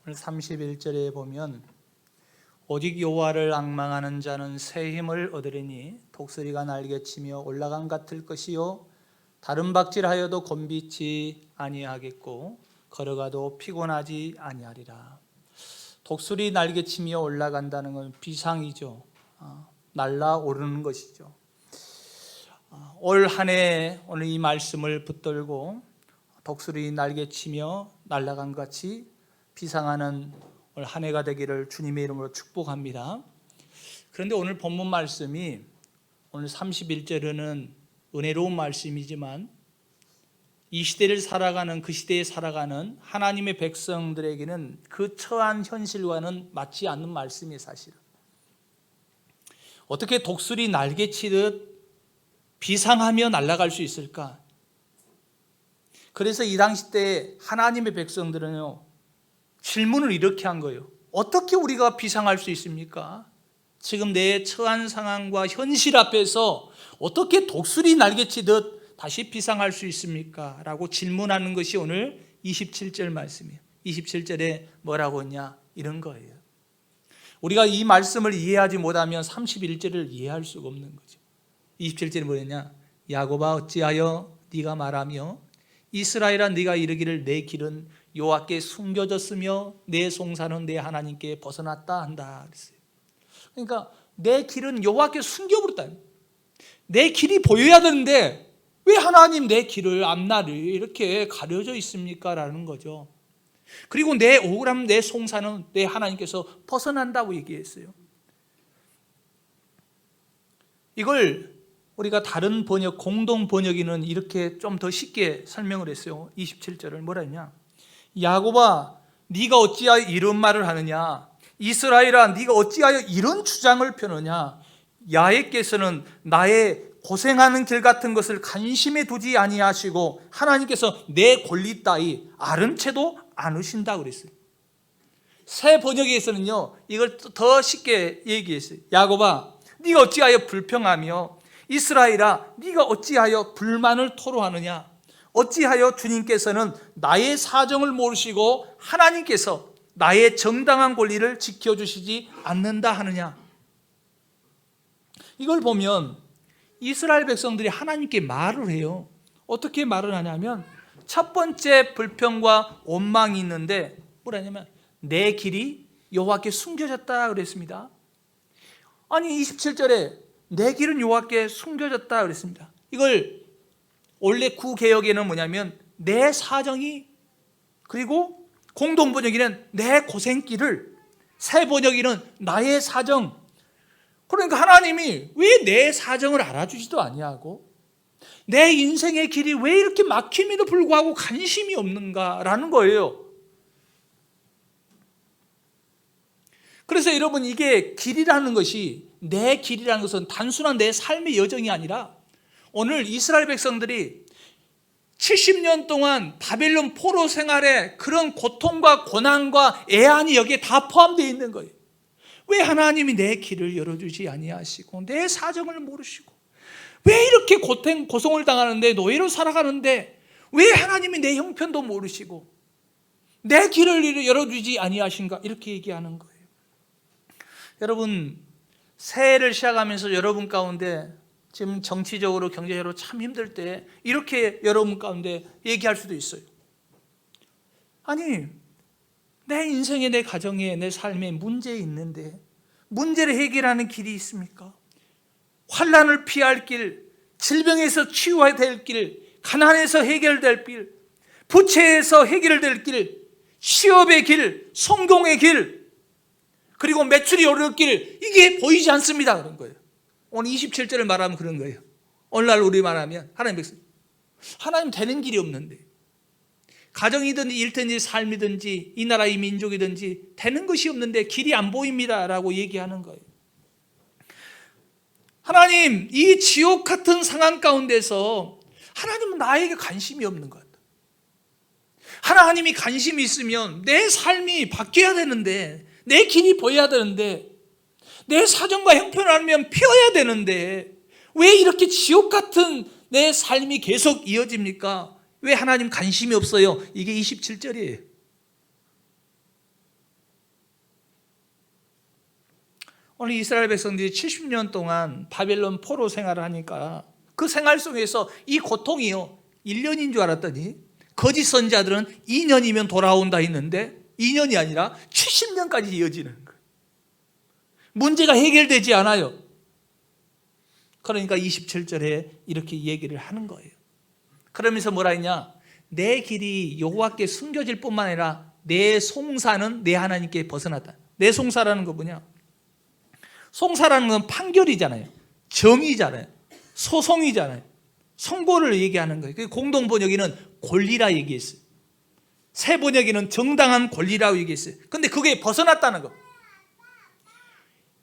오늘 31절에 보면 오직 여호와를 앙망하는 자는 새 힘을 얻으리니 독수리가 날개치며 올라간 같을 것이요 다른 박질하여도 곤비치 아니하겠고 걸어가도 피곤하지 아니하리라. 독수리 날개치며 올라간다는 건 비상이죠. 날아오르는 것이죠. 올 한 해 오늘 이 말씀을 붙들고 독수리 날개치며 날아간 것 같이 비상하는 올 한 해가 되기를 주님의 이름으로 축복합니다. 그런데 오늘 본문 말씀이 오늘 31절에는 은혜로운 말씀이지만 이 시대를 살아가는 그 시대에 살아가는 하나님의 백성들에게는 그 처한 현실과는 맞지 않는 말씀이에요. 사실은 어떻게 독수리 날개치듯 비상하며 날아갈 수 있을까? 그래서 이 당시 때 하나님의 백성들은요 질문을 이렇게 한 거예요. 어떻게 우리가 비상할 수 있습니까? 지금 내 처한 상황과 현실 앞에서 어떻게 독수리 날개치듯 다시 비상할 수 있습니까? 라고 질문하는 것이 오늘 27절 말씀이에요. 27절에 뭐라고 했냐? 이런 거예요. 우리가 이 말씀을 이해하지 못하면 31절을 이해할 수가 없는 거죠. 27절에 뭐랬냐? 야곱아 어찌하여 네가 말하며 이스라엘아 네가 이르기를 내 길은 여호와께 숨겨졌으며 내 송사는 내 하나님께 벗어났다 한다 그랬어요. 그러니까 내 길은 여호와께 숨겨버렸다. 내 길이 보여야 되는데 왜 하나님 내 길을 앞날을 이렇게 가려져 있습니까? 라는 거죠. 그리고 내 억울함 내 송사는 내 하나님께서 벗어난다고 얘기했어요. 이걸 우리가 다른 번역 공동 번역에는 이렇게 좀 더 쉽게 설명을 했어요. 27절을 뭐라 했냐? 야곱아 네가 어찌하여 이런 말을 하느냐? 이스라엘아 네가 어찌하여 이런 주장을 펴느냐? 야훼께서는 나의 고생하는 길 같은 것을 관심에 두지 아니하시고 하나님께서 내 권리 따위 아는 채도 않으신다 그랬어요. 새 번역에서는요 이걸 더 쉽게 얘기했어요. 야곱아 네가 어찌하여 불평하며 이스라엘아 네가 어찌하여 불만을 토로하느냐? 어찌하여 주님께서는 나의 사정을 모르시고 하나님께서 나의 정당한 권리를 지켜주시지 않는다 하느냐? 이걸 보면 이스라엘 백성들이 하나님께 말을 해요. 어떻게 말을 하냐면 첫 번째 불평과 원망이 있는데 뭐라냐면 내 길이 여호와께 숨겨졌다 그랬습니다. 아니 27절에 내 길은 여호와께 숨겨졌다 그랬습니다. 이걸 원래 구개역에는 뭐냐면 내 사정이, 그리고 공동번역에는 내 고생길을, 새 번역에는 나의 사정. 그러니까 하나님이 왜 내 사정을 알아주지도 아니하고 내 인생의 길이 왜 이렇게 막힘에도 불구하고 관심이 없는가라는 거예요. 그래서 여러분 이게 길이라는 것이, 내 길이라는 것은 단순한 내 삶의 여정이 아니라 오늘 이스라엘 백성들이 70년 동안 바벨론 포로 생활에 그런 고통과 고난과 애환이 여기에 다 포함되어 있는 거예요. 왜 하나님이 내 길을 열어주지 아니하시고 내 사정을 모르시고 왜 이렇게 고통을 당하는데 노예로 살아가는데 왜 하나님이 내 형편도 모르시고 내 길을 열어주지 아니하신가? 이렇게 얘기하는 거예요. 여러분 새해를 시작하면서 여러분 가운데 지금 정치적으로 경제적으로 참 힘들 때 이렇게 여러분 가운데 얘기할 수도 있어요. 아니 내 인생에 내 가정에 내 삶에 문제 있는데 문제를 해결하는 길이 있습니까? 환난을 피할 길, 질병에서 치유해야 될 길, 가난에서 해결될 길, 부채에서 해결될 길, 취업의 길, 성공의 길, 그리고 매출이 오를 길, 이게 보이지 않습니다. 그런 거예요. 오늘 27절을 말하면 그런 거예요. 오늘날 우리 말하면 하나님 백성, 하나님 되는 길이 없는데 가정이든지 일든지 삶이든지 이 나라의 민족이든지 되는 것이 없는데 길이 안 보입니다 라고 얘기하는 거예요. 하나님 이 지옥 같은 상황 가운데서 하나님은 나에게 관심이 없는 것 같아요. 하나님이 관심이 있으면 내 삶이 바뀌어야 되는데, 내 길이 보여야 되는데, 내 사정과 형편을 알면 피어야 되는데 왜 이렇게 지옥 같은 내 삶이 계속 이어집니까? 왜 하나님 관심이 없어요? 이게 27절이에요. 오늘 이스라엘 백성들이 70년 동안 바벨론 포로 생활을 하니까 그 생활 속에서 이 고통이요 1년인 줄 알았더니 거짓 선지자들은 2년이면 돌아온다 했는데 2년이 아니라 70년까지 이어지는 거예요. 문제가 해결되지 않아요. 그러니까 27절에 이렇게 얘기를 하는 거예요. 그러면서 뭐라 했냐? 내 길이 여호와께 숨겨질 뿐만 아니라 내 송사는 내 하나님께 벗어났다. 내 송사라는 거 뭐냐? 송사라는 건 판결이잖아요. 정의잖아요. 소송이잖아요. 선고를 얘기하는 거예요. 공동 번역에는 권리라 얘기했어요. 새 번역에는 정당한 권리라고 얘기했어요. 근데 그게 벗어났다는 거.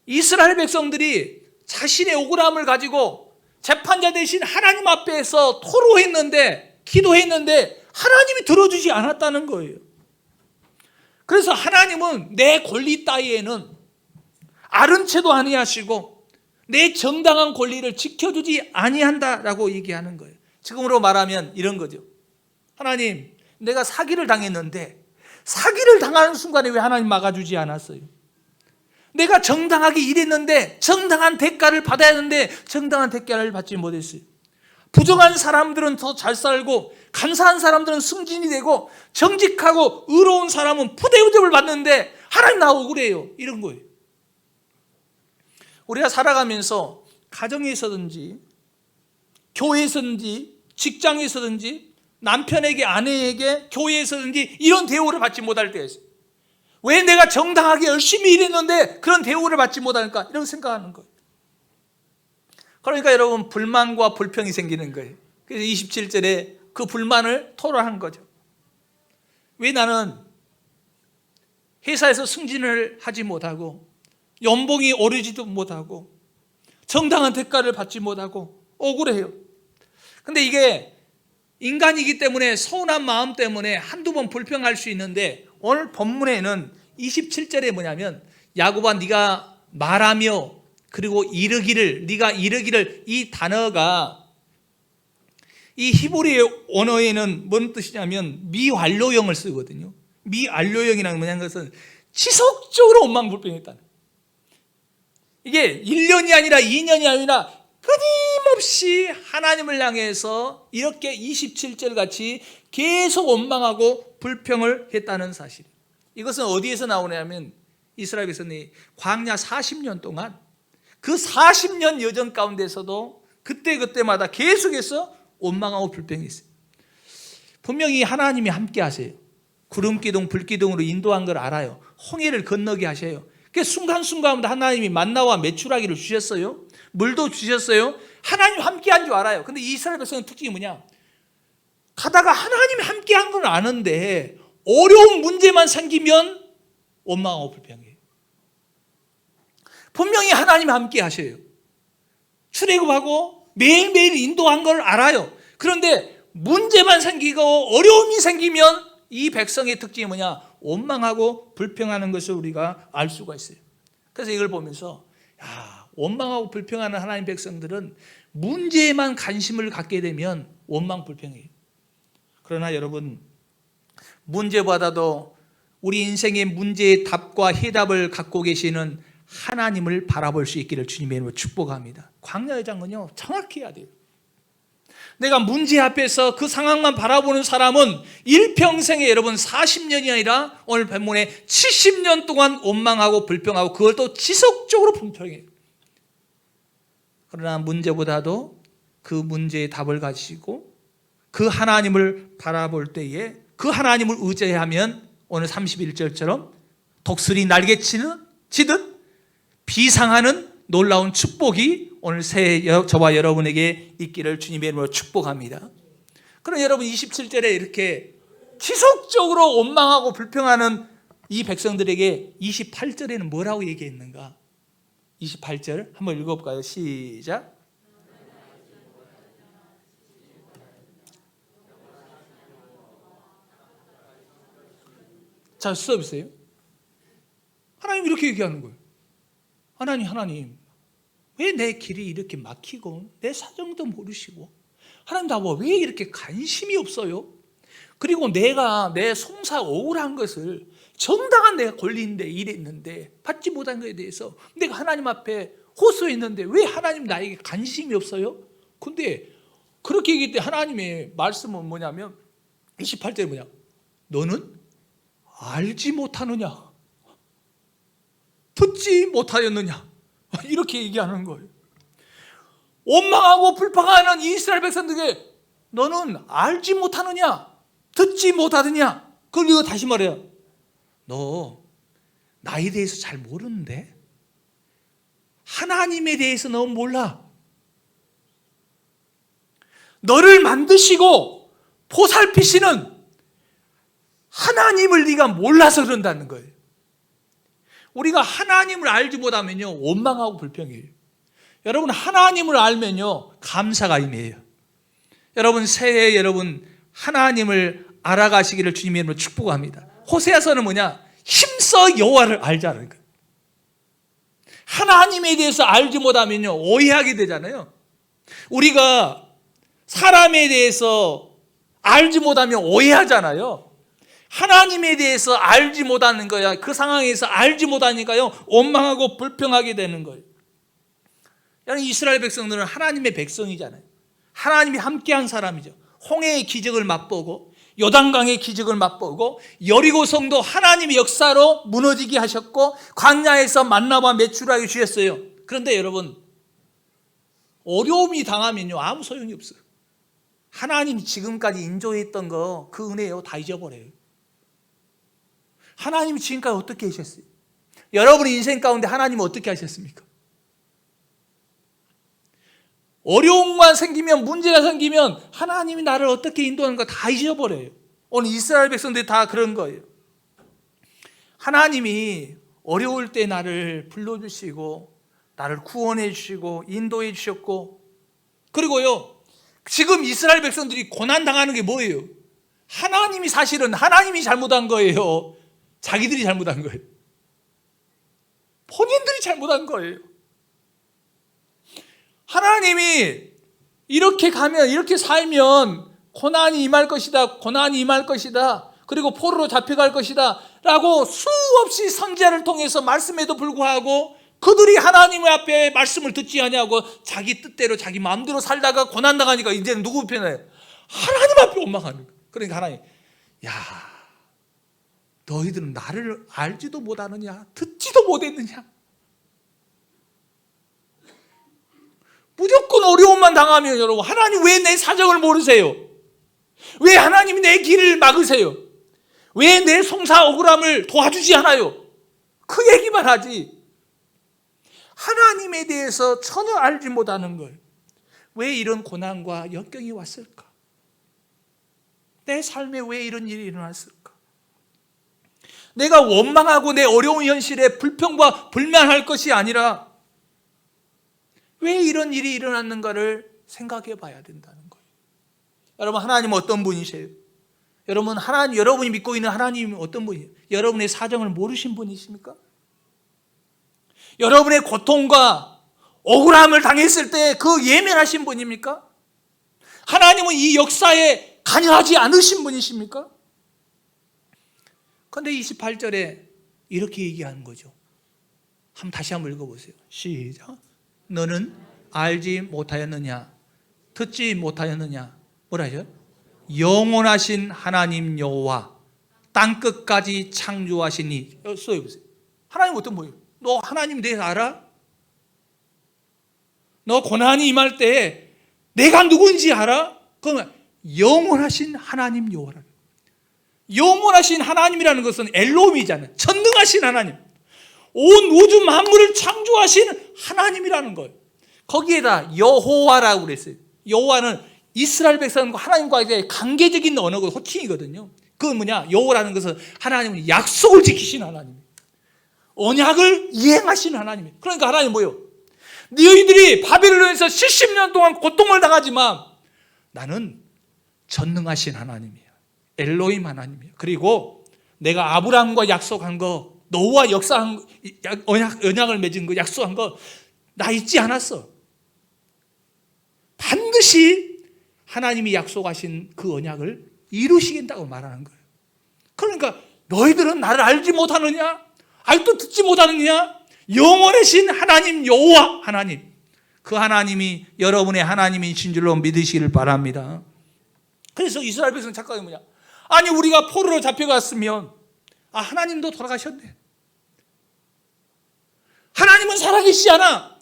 이스라엘 백성들이 자신의 억울함을 가지고 재판자 대신 하나님 앞에서 토로했는데, 기도했는데 하나님이 들어주지 않았다는 거예요. 그래서 하나님은 내 권리 따위에는 아른 채도 아니하시고 내 정당한 권리를 지켜주지 아니한다라고 얘기하는 거예요. 지금으로 말하면 이런 거죠. 하나님, 내가 사기를 당했는데 사기를 당하는 순간에 왜 하나님 막아주지 않았어요? 내가 정당하게 일했는데 정당한 대가를 받아야 하는데 정당한 대가를 받지 못했어요. 부정한 사람들은 더 잘 살고 간사한 사람들은 승진이 되고 정직하고 의로운 사람은 부대우접을 받는데 하나님 나 억울해요. 이런 거예요. 우리가 살아가면서 가정에서든지 교회에서든지 직장에서든지 남편에게 아내에게 교회에서든지 이런 대우를 받지 못할 때가 있어요. 왜 내가 정당하게 열심히 일했는데 그런 대우를 받지 못할까? 이런 생각하는 거예요. 그러니까 여러분 불만과 불평이 생기는 거예요. 그래서 27절에 그 불만을 토로한 거죠. 왜 나는 회사에서 승진을 하지 못하고 연봉이 오르지도 못하고 정당한 대가를 받지 못하고 억울해요. 근데 이게 인간이기 때문에 서운한 마음 때문에 한두 번 불평할 수 있는데 오늘 본문에는 27절에 뭐냐면 야곱아 네가 말하며 그리고 이르기를 네가 이르기를 이 단어가 이 히브리 언어에는 뭔 뜻이냐면 미완료형을 쓰거든요. 미완료형이라는 뭐냐는 것은 지속적으로 원망불평했다는 거예요. 이게 1년이 아니라 2년이 아니라 끊임없이 하나님을 향해서 이렇게 27절 같이 계속 원망하고 불평을 했다는 사실이에요. 이것은 어디에서 나오냐면 이스라엘 백성이 광야 40년 동안 그 40년 여정 가운데서도 그때마다 계속해서 원망하고 불평했어요. 분명히 하나님이 함께 하세요. 구름기둥 불기둥으로 인도한 걸 알아요. 홍해를 건너게 하셔요. 그 순간순간마다 하나님이 만나와 메추라기를 주셨어요. 물도 주셨어요. 하나님 함께한 줄 알아요. 근데 이스라엘 백성의 특징이 뭐냐? 가다가 하나님이 함께한 건 아는데 어려운 문제만 생기면 원망하고 불평해요. 분명히 하나님이 함께 하셔요. 출애굽하고 매일매일 인도한 걸 알아요. 그런데 문제만 생기고 어려움이 생기면 이 백성의 특징이 뭐냐? 원망하고 불평하는 것을 우리가 알 수가 있어요. 그래서 이걸 보면서 원망하고 불평하는 하나님 백성들은 문제에만 관심을 갖게 되면 원망 불평해요. 그러나 여러분 문제보다도 우리 인생의 문제의 답과 해답을 갖고 계시는 하나님을 바라볼 수 있기를 주님의 이름으로 축복합니다. 광야의 장은요 정확히 해야 돼요. 내가 문제 앞에서 그 상황만 바라보는 사람은 일평생에 여러분 40년이 아니라 오늘 본문에 70년 동안 원망하고 불평하고 그걸 또 지속적으로 불평해요. 그러나 문제보다도 그 문제의 답을 가지고 그 하나님을 바라볼 때에 그 하나님을 의지하면 오늘 31절처럼 독수리 날개치듯 비상하는 놀라운 축복이 오늘 새해 저와 여러분에게 있기를 주님의 이름으로 축복합니다. 그럼 여러분 27절에 이렇게 지속적으로 원망하고 불평하는 이 백성들에게 28절에는 뭐라고 얘기했는가? 28절 한번 읽어볼까요? 시작. 자, 써보세요. 하나님 이렇게 얘기하는 거예요. 하나님 왜 내 길이 이렇게 막히고 내 사정도 모르시고 하나님 나와 왜 이렇게 관심이 없어요? 그리고 내가 내 송사 억울한 것을 정당한 내가 권리인데 일했는데 받지 못한 것에 대해서 내가 하나님 앞에 호소했는데 왜 하나님 나에게 관심이 없어요? 근데 그렇게 얘기할 때 하나님의 말씀은 뭐냐면 28절에 뭐냐? 너는 알지 못하느냐? 듣지 못하였느냐? 이렇게 얘기하는 거예요. 원망하고 불평하는 이스라엘 백성들에게 너는 알지 못하느냐? 듣지 못하느냐? 그리고 다시 말해요. 너 나에 대해서 잘 모르는데? 하나님에 대해서 너 몰라. 너를 만드시고 보살피시는 하나님을 네가 몰라서 그런다는 거예요. 우리가 하나님을 알지 못하면요 원망하고 불평해요. 여러분 하나님을 알면요 감사가 임해요. 여러분 새해 여러분 하나님을 알아가시기를 주님의 이름으로 축복합니다. 호세아서는 뭐냐? 힘써 여호와를 알자는 거예요. 하나님에 대해서 알지 못하면요 오해하게 되잖아요. 우리가 사람에 대해서 알지 못하면 오해하잖아요. 하나님에 대해서 알지 못하는 거야. 그 상황에서 알지 못하니까요 원망하고 불평하게 되는 거예요. 여러분 이스라엘 백성들은 하나님의 백성이잖아요. 하나님이 함께한 사람이죠. 홍해의 기적을 맛보고 요단강의 기적을 맛보고 여리고 성도 하나님의 역사로 무너지게 하셨고 광야에서 만나와 메추라기 주셨어요. 그런데 여러분 어려움이 당하면요 아무 소용이 없어요. 하나님이 지금까지 인도했던 거 그 은혜요 다 잊어버려요. 하나님이 지금까지 어떻게 하셨어요? 여러분의 인생 가운데 하나님은 어떻게 하셨습니까? 어려움만 생기면 문제가 생기면 하나님이 나를 어떻게 인도하는가 다 잊어버려요. 오늘 이스라엘 백성들이 다 그런 거예요. 하나님이 어려울 때 나를 불러주시고 나를 구원해 주시고 인도해 주셨고 그리고요 지금 이스라엘 백성들이 고난당하는 게 뭐예요? 하나님이 사실은 하나님이 잘못한 거예요? 자기들이 잘못한 거예요? 본인들이 잘못한 거예요. 하나님이 이렇게 가면 이렇게 살면 고난이 임할 것이다. 고난이 임할 것이다. 그리고 포로로 잡혀갈 것이다 라고 수없이 선지자를 통해서 말씀에도 불구하고 그들이 하나님 앞에 말씀을 듣지 아니하고 자기 뜻대로 자기 마음대로 살다가 고난당하니까 이제는 누구 편에? 하나님 앞에 원망하는 거예요. 그러니까 하나님 야 너희들은 나를 알지도 못하느냐 듣지도 못했느냐. 무조건 어려움만 당하면 여러분 하나님 왜 내 사정을 모르세요? 왜 하나님이 내 길을 막으세요? 왜 내 송사 억울함을 도와주지 않아요? 그 얘기만 하지 하나님에 대해서 전혀 알지 못하는 걸 왜 이런 고난과 역경이 왔을까? 내 삶에 왜 이런 일이 일어났을까? 내가 원망하고 내 어려운 현실에 불평과 불만할 것이 아니라 왜 이런 일이 일어났는가를 생각해 봐야 된다는 거예요. 여러분 하나님은 어떤 분이세요? 여러분이 믿고 있는 하나님은 어떤 분이에요? 여러분의 사정을 모르신 분이십니까? 여러분의 고통과 억울함을 당했을 때 그 예민하신 분입니까? 하나님은 이 역사에 관여하지 않으신 분이십니까? 그런데 28절에 이렇게 얘기하는 거죠. 다시 한번 읽어보세요. 시작. 너는 알지 못하였느냐 듣지 못하였느냐 뭐라 하죠? 영원하신 하나님 여호와 땅끝까지 창조하시니 써보세요. 하나님 어떤 분이에요? 너 하나님 대해서 알아? 너 고난이 임할 때 내가 누군지 알아? 그러면 영원하신 하나님 여호와라. 영원하신 하나님이라는 것은 엘로힘이잖아요. 전능하신 하나님, 온 우주 만물을 창조하신 하나님이라는 거예요. 거기에다 여호와라고 그랬어요. 여호와는 이스라엘 백성과 하나님과의 관계적인 언어고 호칭이거든요. 그건 뭐냐? 여호와라는 것은 하나님은 약속을 지키신 하나님, 언약을 이행하신 하나님. 그러니까 하나님 뭐예요? 너희들이 바벨론에서 70년 동안 고통을 당하지만 나는 전능하신 하나님이에요. 엘로힘 하나님이에요. 그리고 내가 아브라함과 약속한 거, 너와 역사한 언약을 맺은 거, 약속한 거 나 잊지 않았어. 반드시 하나님이 약속하신 그 언약을 이루시겠다고 말하는 거예요. 그러니까 너희들은 나를 알지 못하느냐? 아직도 듣지 못하느냐? 영원하신 하나님 여호와 하나님, 그 하나님이 여러분의 하나님이신 줄로 믿으시기를 바랍니다. 그래서 이스라엘 백성 착각이 뭐냐? 아니 우리가 포로로 잡혀갔으면 하나님도 돌아가셨네. 하나님은 살아계시지 않아.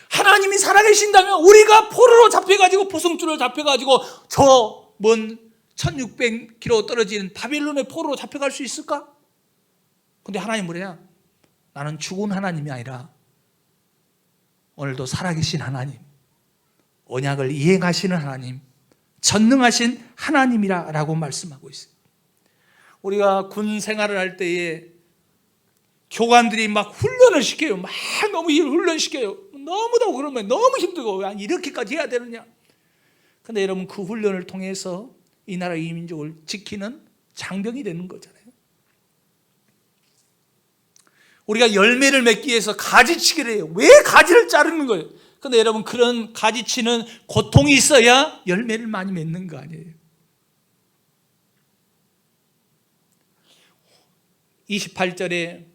하나님이 살아계신다면 우리가 포로로 잡혀가지고 포성줄을 잡혀가지고 저 먼 1600km 떨어진 바벨론의 포로로 잡혀갈 수 있을까? 근데 하나님 뭐냐? 나는 죽은 하나님이 아니라 오늘도 살아계신 하나님, 언약을 이행하시는 하나님, 전능하신 하나님이라고 말씀하고 있어요. 우리가 군 생활을 할 때에 교관들이 막 훈련을 시켜요. 막 너무 훈련시켜요. 너무도 그러면 너무 힘들고 이렇게까지 해야 되느냐. 근데 여러분 그 훈련을 통해서 이 나라 이 민족을 지키는 장병이 되는 거잖아요. 우리가 열매를 맺기 위해서 가지치기를 해요. 왜 가지를 자르는 거예요? 근데 여러분 그런 가지치는 고통이 있어야 열매를 많이 맺는 거 아니에요? 28절에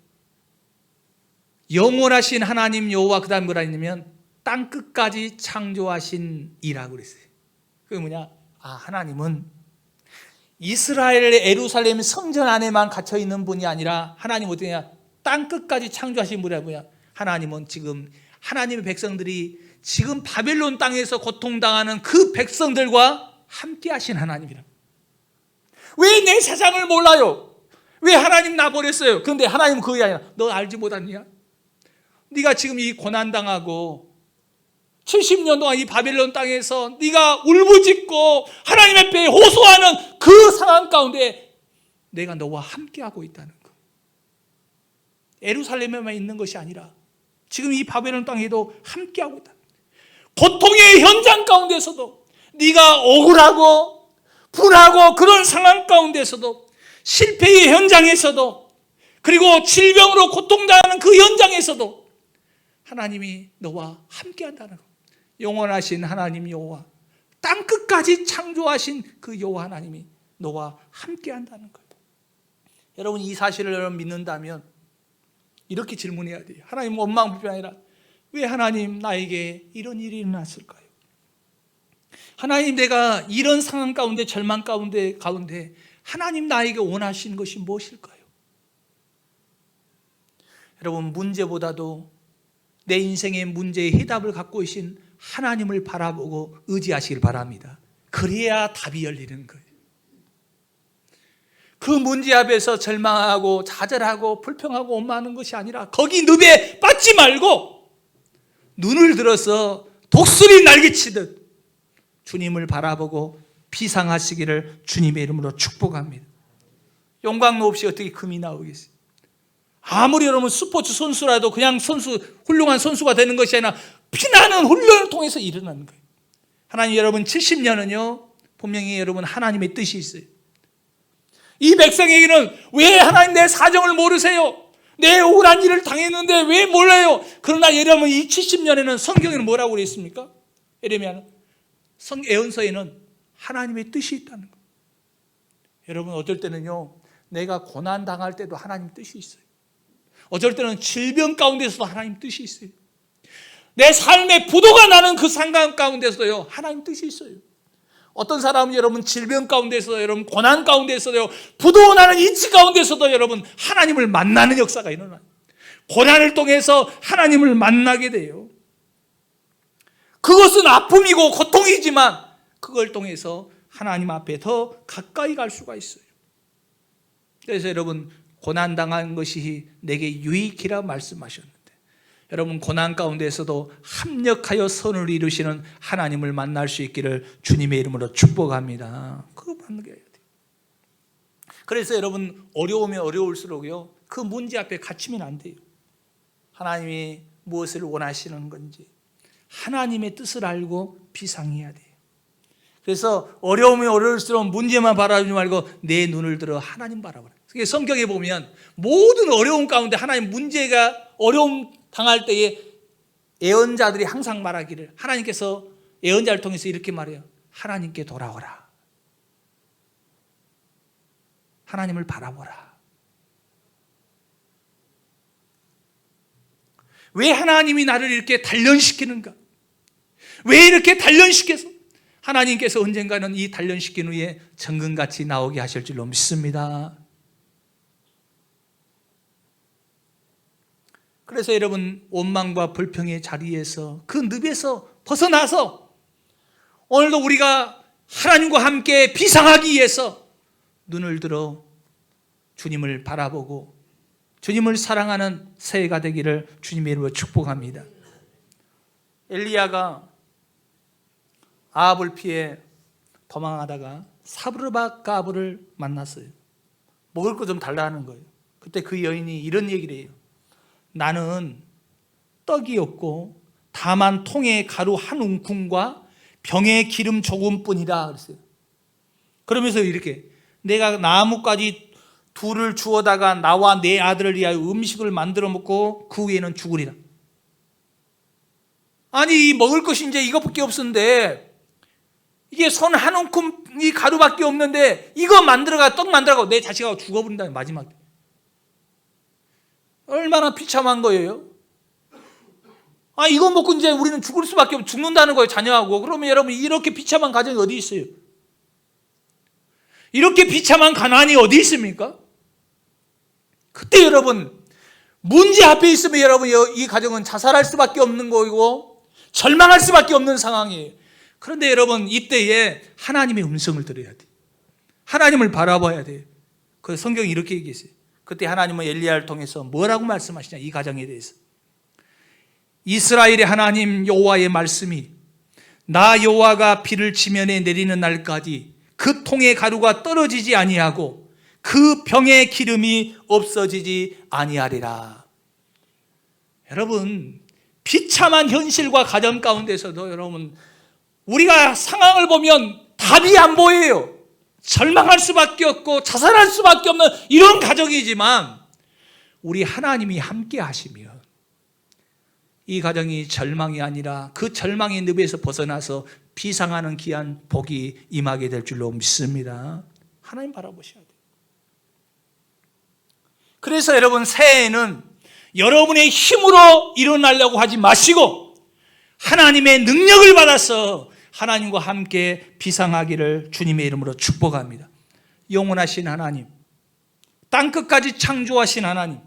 영원하신 하나님 여호와, 그 다음 뭐라 했냐면 땅 끝까지 창조하신 이라고 그랬어요. 그게 뭐냐? 하나님은 이스라엘의 예루살렘 성전 안에만 갇혀 있는 분이 아니라 하나님 어떠냐? 땅 끝까지 창조하신 분이라 뭐냐? 하나님은 지금 하나님의 백성들이 지금 바벨론 땅에서 고통당하는 그 백성들과 함께 하신 하나님이라. 왜 내 세상을 몰라요? 왜 하나님 나 버렸어요? 그런데 하나님은 그게 아니라 너 알지 못하느냐? 네가 지금 이 고난당하고 70년 동안 이 바벨론 땅에서 네가 울부짖고 하나님 앞에 호소하는 그 상황 가운데 내가 너와 함께하고 있다는 거. 예루살렘에만 있는 것이 아니라 지금 이 바벨론 땅에도 함께하고 있다. 고통의 현장 가운데서도 네가 억울하고 분하고 그런 상황 가운데서도 실패의 현장에서도 그리고 질병으로 고통당하는 그 현장에서도 하나님이 너와 함께한다는 것. 영원하신 하나님 여호와, 땅 끝까지 창조하신 그 여호와 하나님이 너와 함께한다는 거예요. 여러분 이 사실을 여러분 믿는다면 이렇게 질문해야 돼요. 하나님 원망 불평 아니라 왜 하나님 나에게 이런 일이 일어났을까요? 하나님 내가 이런 상황 가운데 절망 가운데 하나님 나에게 원하시는 것이 무엇일까요? 여러분 문제보다도 내 인생의 문제의 해답을 갖고 계신 하나님을 바라보고 의지하시길 바랍니다. 그래야 답이 열리는 거예요. 그 문제 앞에서 절망하고 좌절하고 불평하고 원망하는 것이 아니라 거기 늪에 빠지지 말고 눈을 들어서 독수리 날개치듯 주님을 바라보고 비상하시기를 주님의 이름으로 축복합니다. 용광로 없이 어떻게 금이 나오겠어요? 아무리 여러분 스포츠 선수라도 그냥 훌륭한 선수가 되는 것이 아니라 피나는 훈련을 통해서 일어나는 거예요. 하나님 여러분 70년은요 분명히 여러분 하나님의 뜻이 있어요. 이 백성에게는 왜 하나님 내 사정을 모르세요? 내 억울한 일을 당했는데 왜 몰라요? 그러나 여러분 이 70년에는 성경에는 뭐라고 그랬습니까? 예레미야는 예언서에는 하나님의 뜻이 있다는 거예요. 여러분 어쩔 때는요 내가 고난 당할 때도 하나님 뜻이 있어요. 어쩔 때는 질병 가운데서도 하나님 뜻이 있어요. 내 삶의 부도가 나는 그 상황 가운데서도요 하나님 뜻이 있어요. 어떤 사람은 여러분 질병 가운데서도 여러분 고난 가운데서도요 부도 나는 이치 가운데서도 여러분 하나님을 만나는 역사가 일어나요. 고난을 통해서 하나님을 만나게 돼요. 그것은 아픔이고 고통이지만 그걸 통해서 하나님 앞에 더 가까이 갈 수가 있어요. 그래서 여러분 고난당한 것이 내게 유익이라 말씀하셨는데 여러분 고난 가운데서도 합력하여 선을 이루시는 하나님을 만날 수 있기를 주님의 이름으로 축복합니다. 그거 만나게 해야 돼요. 그래서 여러분 어려우면 어려울수록요 그 문제 앞에 갇히면 안 돼요. 하나님이 무엇을 원하시는 건지 하나님의 뜻을 알고 비상해야 돼요. 그래서 어려우면 어려울수록 문제만 바라보지 말고 내 눈을 들어 하나님 바라보라. 성경에 보면 모든 어려움 가운데 하나님 문제가 어려움 당할 때에 예언자들이 항상 말하기를 하나님께서 예언자를 통해서 이렇게 말해요. 하나님께 돌아오라. 하나님을 바라보라. 왜 하나님이 나를 이렇게 단련시키는가? 왜 이렇게 단련시켜서 하나님께서 언젠가는 이 단련시킨 후에 정금같이 나오게 하실 줄로 믿습니다. 그래서 여러분, 원망과 불평의 자리에서, 그 늪에서 벗어나서 오늘도 우리가 하나님과 함께 비상하기 위해서 눈을 들어 주님을 바라보고 주님을 사랑하는 새해가 되기를 주님의 이름으로 축복합니다. 엘리야가 아합을 피해 도망하다가 사브르바 가브를 만났어요. 먹을 거 좀 달라는 거예요. 그때 그 여인이 이런 얘기를 해요. 나는 떡이 없고 다만 통에 가루 한 움큼과 병에 기름 조금뿐이라 그랬어요. 그러면서 이렇게, 내가 나뭇가지 둘을 주워다가 나와 내 아들을 위하여 음식을 만들어 먹고 그 후에는 죽으리라. 아니, 먹을 것이 이제 이것밖에 없었는데, 이게 손 한 움큼 이 가루밖에 없는데 이거 만들어가, 떡 만들어가 내 자식하고 죽어버린다, 마지막에. 얼마나 비참한 거예요. 아, 이거 먹고 이제 우리는 죽을 수밖에 없고 죽는다는 거예요, 자녀하고. 그러면 여러분, 이렇게 비참한 가정이 어디 있어요? 이렇게 비참한 가난이 어디 있습니까? 그때 여러분, 문제 앞에 있으면 여러분, 이 가정은 자살할 수밖에 없는 거이고 절망할 수밖에 없는 상황이에요. 그런데 여러분, 이때에 하나님의 음성을 들어야 돼. 하나님을 바라봐야 돼. 그 성경이 이렇게 얘기했어요. 그때 하나님은 엘리야를 통해서 뭐라고 말씀하시냐, 이 가정에 대해서. 이스라엘의 하나님 여호와의 말씀이 나 여호와가 비를 지면에 내리는 날까지 그 통의 가루가 떨어지지 아니하고 그 병의 기름이 없어지지 아니하리라. 여러분, 비참한 현실과 가정 가운데서도 여러분, 우리가 상황을 보면 답이 안 보여요. 절망할 수밖에 없고 자살할 수밖에 없는 이런 가정이지만, 우리 하나님이 함께 하시면 이 가정이 절망이 아니라 그 절망의 늪에서 벗어나서 비상하는 귀한 복이 임하게 될 줄로 믿습니다. 하나님 바라보셔야 돼요. 그래서 여러분, 새해에는 여러분의 힘으로 일어나려고 하지 마시고 하나님의 능력을 받아서 하나님과 함께 비상하기를 주님의 이름으로 축복합니다. 영원하신 하나님, 땅끝까지 창조하신 하나님,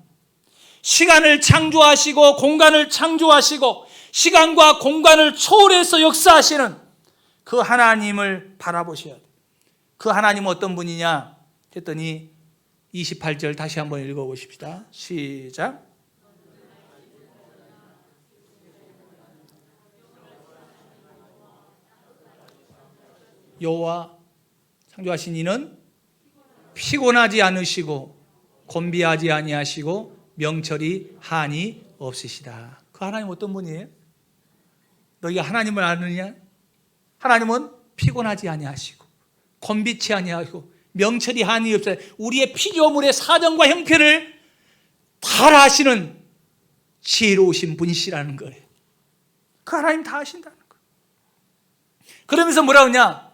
시간을 창조하시고 공간을 창조하시고 시간과 공간을 초월해서 역사하시는 그 하나님을 바라보셔야 돼요. 그 하나님은 어떤 분이냐 했더니 28절 다시 한번 읽어보십시다. 시작. 여호와 창조하신 이는 피곤하지 않으시고 곤비하지 아니하시고 명철이 한이 없으시다. 그 하나님 어떤 분이에요? 너희가 하나님을 아느냐? 하나님은 피곤하지 아니하시고 곤비치 아니하시고 명철이 한이 없어요. 우리의 피조물의 사정과 형편을 다 아시는 지혜로우신 분이시라는 거예요. 그 하나님 다 아신다는 거예요. 그러면서 뭐라 그러냐?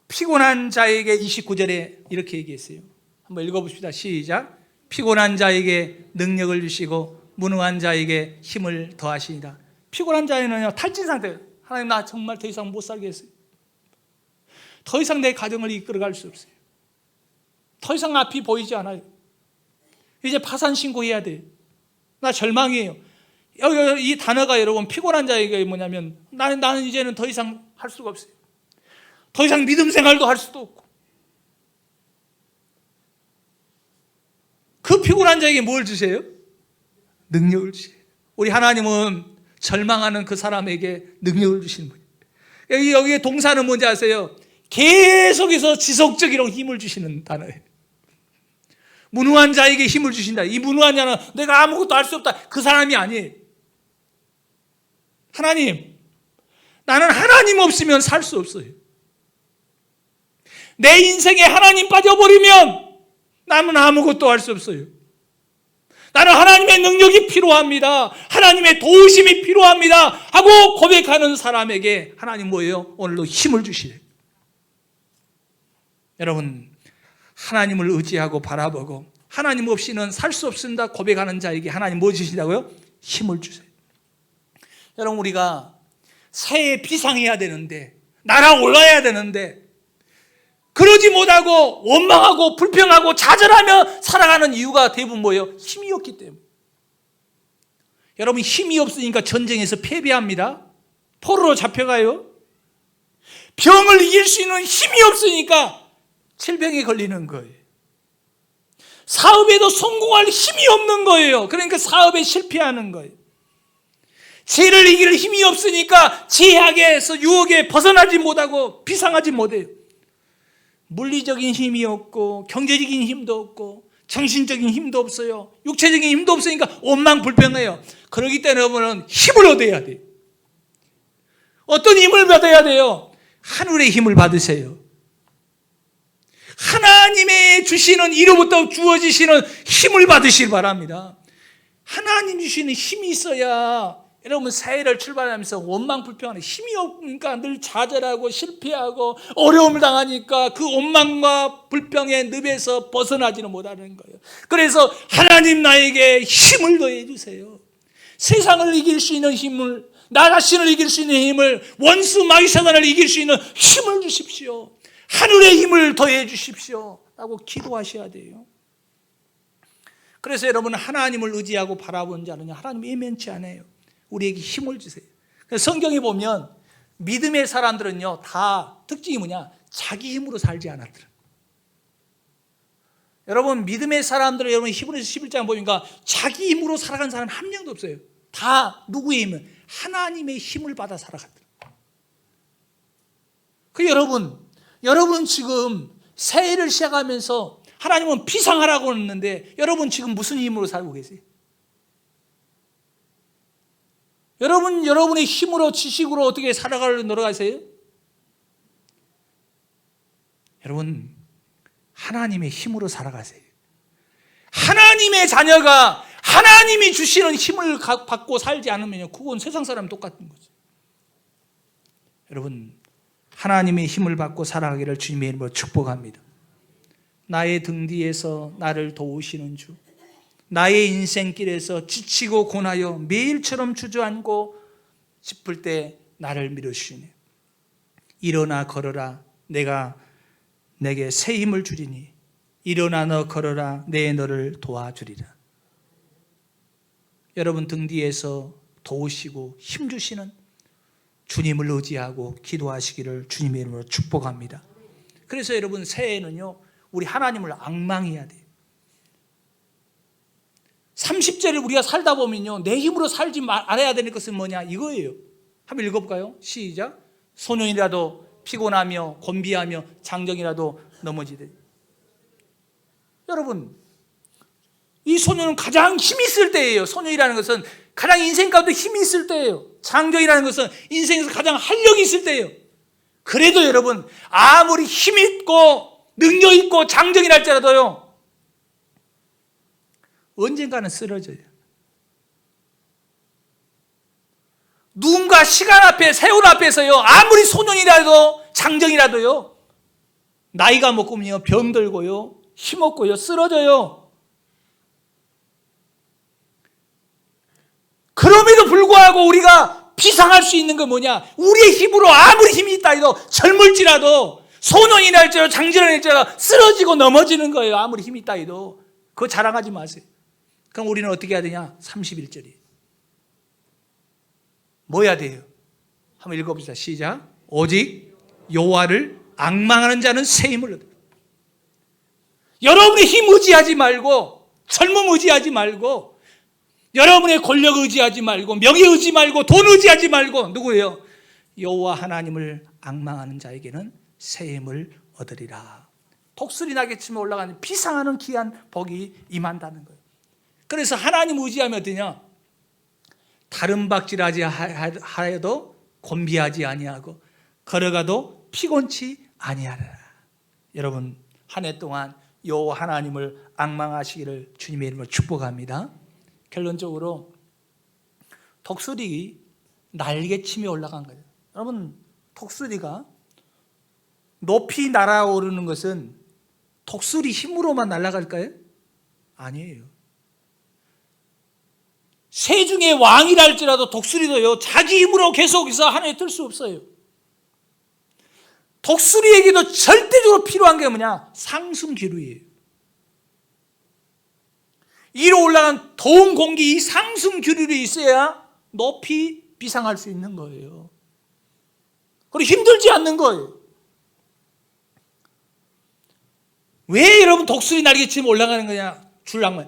피곤한 자에게 29절에 이렇게 얘기했어요. 한번 읽어봅시다. 시작. 피곤한 자에게 능력을 주시고 무능한 자에게 힘을 더하시니라. 피곤한 자에는요, 탈진 상태예요. 하나님, 나 정말 더 이상 못 살겠어요. 더 이상 내 가정을 이끌어갈 수 없어요. 더 이상 앞이 보이지 않아요. 이제 파산 신고해야 돼요. 나 절망이에요. 여기 이 단어가 여러분, 피곤한 자에게 뭐냐면 나는 이제는 더 이상 할 수가 없어요. 더 이상 믿음 생활도 할 수도 없고. 그 피곤한 자에게 뭘 주세요? 능력을 주세요. 우리 하나님은 절망하는 그 사람에게 능력을 주시는 분이에요. 여기에 동사는 뭔지 아세요? 계속해서 지속적으로 힘을 주시는 단어예요. 무능한 자에게 힘을 주신다. 이 무능한 자는 내가 아무것도 할 수 없다, 그 사람이 아니에요. 하나님, 나는 하나님 없으면 살 수 없어요. 내 인생에 하나님 빠져버리면 나는 아무것도 할 수 없어요. 나는 하나님의 능력이 필요합니다. 하나님의 도우심이 필요합니다 하고 고백하는 사람에게 하나님 뭐예요? 오늘도 힘을 주시래요. 여러분, 하나님을 의지하고 바라보고 하나님 없이는 살 수 없습니다 고백하는 자에게 하나님 뭐 주신다고요? 힘을 주세요. 여러분, 우리가 새해 비상해야 되는데, 날아올라야 되는데, 그러지 못하고 원망하고 불평하고 좌절하며 살아가는 이유가 대부분 뭐예요? 힘이 없기 때문에. 여러분, 힘이 없으니까 전쟁에서 패배합니다. 포로로 잡혀가요. 병을 이길 수 있는 힘이 없으니까 질병에 걸리는 거예요. 사업에도 성공할 힘이 없는 거예요. 그러니까 사업에 실패하는 거예요. 죄를 이길 힘이 없으니까 죄악에서 유혹에 벗어나지 못하고 비상하지 못해요. 물리적인 힘이 없고 경제적인 힘도 없고 정신적인 힘도 없어요. 육체적인 힘도 없으니까 원망불평해요. 그렇기 때문에 여러분은 힘을 얻어야 돼요. 어떤 힘을 받아야 돼요? 하늘의 힘을 받으세요. 하나님의 주시는, 이로부터 주어지시는 힘을 받으시길 바랍니다. 하나님 주시는 힘이 있어야 여러분 새해를 출발하면서 원망불평하는 힘이 없으니까 늘 좌절하고 실패하고 어려움을 당하니까 그 원망과 불평의 늪에서 벗어나지는 못하는 거예요. 그래서 하나님 나에게 힘을 더해 주세요. 세상을 이길 수 있는 힘을, 나 자신을 이길 수 있는 힘을, 원수 마귀 사단을 이길 수 있는 힘을 주십시오. 하늘의 힘을 더해 주십시오 라고 기도하셔야 돼요. 그래서 여러분, 하나님을 의지하고 바라본 자는 하나님 예면치 않아요. 우리에게 힘을 주세요. 성경에 보면 믿음의 사람들은요, 다 특징이 뭐냐? 자기 힘으로 살지 않았더라. 여러분, 믿음의 사람들은 여러분 히브리서 11장 보니까 자기 힘으로 살아간 사람 한 명도 없어요. 다 누구의 힘을? 하나님의 힘을 받아 살아갔더라. 여러분 지금 새해를 시작하면서 하나님은 비상하라고 했는데 여러분 지금 무슨 힘으로 살고 계세요? 여러분의 힘으로, 지식으로 어떻게 살아가려고 노력하세요? 여러분, 하나님의 힘으로 살아가세요. 하나님의 자녀가 하나님이 주시는 힘을 받고 살지 않으면요, 그건 세상 사람 똑같은 거죠. 여러분, 하나님의 힘을 받고 살아가기를 주님의 이름으로 축복합니다. 나의 등 뒤에서 나를 도우시는 주, 나의 인생길에서 지치고 고나여 매일처럼 주저앉고 싶을 때 나를 밀어주시네. 일어나 걸어라, 내가 내게 새 힘을 주리니 일어나 너 걸어라, 내 너를 도와주리라. 여러분 등 뒤에서 도우시고 힘 주시는 주님을 의지하고 기도하시기를 주님의 이름으로 축복합니다. 그래서 여러분 새해에는요, 우리 하나님을 앙망해야 돼요. 30절을 우리가 살다 보면요, 내 힘으로 살지 않아야 되는 것은 뭐냐? 이거예요. 한번 읽어볼까요? 시작. 소년이라도 피곤하며 곤비하며 장정이라도 넘어지되. 여러분, 이 소년은 가장 힘이 있을 때예요. 소년이라는 것은 가장 인생 가운데 힘이 있을 때예요. 장정이라는 것은 인생에서 가장 활력이 있을 때예요. 그래도 여러분, 아무리 힘 있고 능력 있고 장정이라 할지라도요, 언젠가는 쓰러져요. 누군가 시간 앞에, 세월 앞에서요, 아무리 소년이라도 장정이라도요, 나이가 먹으면 병들고요, 힘없고요, 쓰러져요. 그럼에도 불구하고 우리가 비상할 수 있는 건 뭐냐? 우리의 힘으로 아무리 힘이 있다 해도 젊을지라도, 소년이라 할지라도 장정이라 할지라도 쓰러지고 넘어지는 거예요. 아무리 힘이 있다 해도. 그거 자랑하지 마세요. 그럼 우리는 어떻게 해야 되냐? 31절이 뭐 해야 돼요? 한번 읽어봅시다. 시작. 오직 여호와를 앙망하는 자는 새 힘을 얻어요. 여러분의 힘 의지하지 말고, 젊음 의지하지 말고, 여러분의 권력 의지하지 말고, 명예 의지 말고, 돈 의지하지 말고, 누구예요? 여호와 하나님을 앙망하는 자에게는 새 힘을 얻으리라. 독수리 나게 치며 올라가는 비상하는 귀한 복이 임한다는 거예요. 그래서 하나님 의지하면 어떠냐? 다른 박질하지 하여도 곤비하지 아니하고 걸어가도 피곤치 아니하리라. 여러분, 한 해 동안 여호와 하나님을 앙망하시기를 주님의 이름으로 축복합니다. 결론적으로 독수리 날개치며 올라간 거예요. 여러분, 독수리가 높이 날아오르는 것은 독수리 힘으로만 날아갈까요? 아니에요. 새 중에 왕이라 할지라도 독수리도요, 자기 힘으로 계속해서 하늘에 뜰 수 없어요. 독수리에게도 절대적으로 필요한 게 뭐냐? 상승기류예요. 위로 올라간 더운 공기, 이 상승기류이 있어야 높이 비상할 수 있는 거예요. 그리고 힘들지 않는 거예요. 왜 여러분 독수리 날개처럼 올라가는 거냐? 줄랑만.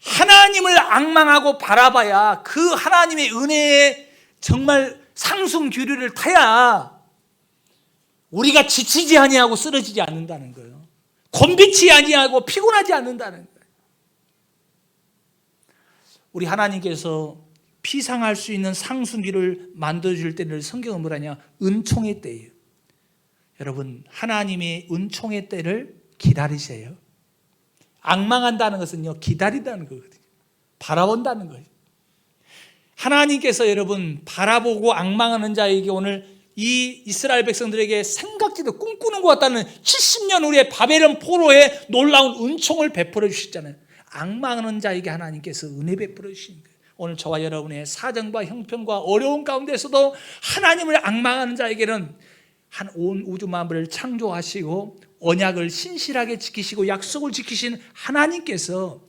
하나님을 앙망하고 바라봐야 그 하나님의 은혜에 정말 상승기류를 타야 우리가 지치지 아니하고 쓰러지지 않는다는 거예요. 곤비치 아니하고 피곤하지 않는다는 거예요. 우리 하나님께서 피상할 수 있는 상승기를 만들어줄 때를 성경은 뭐라냐? 은총의 때예요. 여러분, 하나님의 은총의 때를 기다리세요. 앙망한다는 것은요, 기다린다는 거거든요. 바라본다는 거예요. 하나님께서 여러분 바라보고 앙망하는 자에게 오늘 이 이스라엘 백성들에게 생각지도 꿈꾸는 것 같다는 70년 후에 바벨론 포로의 놀라운 은총을 베풀어 주셨잖아요. 악망하는 자에게 하나님께서 은혜 베풀어 주신 거예요. 오늘 저와 여러분의 사정과 형편과 어려운 가운데서도 하나님을 악망하는 자에게는 온 우주 만물을 창조하시고 언약을 신실하게 지키시고 약속을 지키신 하나님께서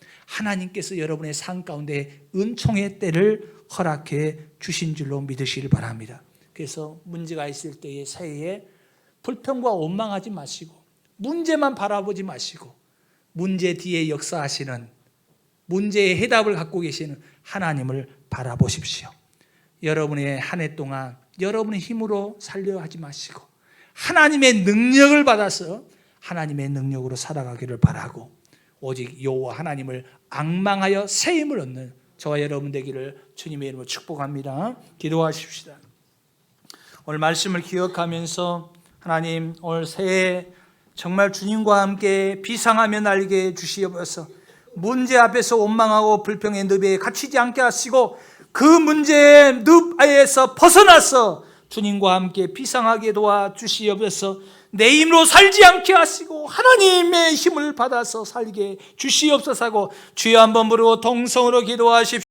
여러분의 삶 가운데 은총의 때를 허락해 주신 줄로 믿으시길 바랍니다. 그래서 문제가 있을 때의 새해에 불평과 원망하지 마시고 문제만 바라보지 마시고 문제 뒤에 역사하시는 문제의 해답을 갖고 계시는 하나님을 바라보십시오. 여러분의 한 해 동안 여러분의 힘으로 살려 하지 마시고 하나님의 능력을 받아서 하나님의 능력으로 살아가기를 바라고 오직 여호와 하나님을 앙망하여 새 힘을 얻는 저와 여러분 되기를 주님의 이름으로 축복합니다. 기도하십시다. 오늘 말씀을 기억하면서 하나님 오늘 새해 정말 주님과 함께 비상하며 날게 주시옵소서. 문제 앞에서 원망하고 불평의 늪에 갇히지 않게 하시고 그 문제의 늪에서 벗어나서 주님과 함께 비상하게 도와주시옵소서. 내 힘으로 살지 않게 하시고 하나님의 힘을 받아서 살게 주시옵소서 하고 주여 한번 부르고 동성으로 기도하십시오.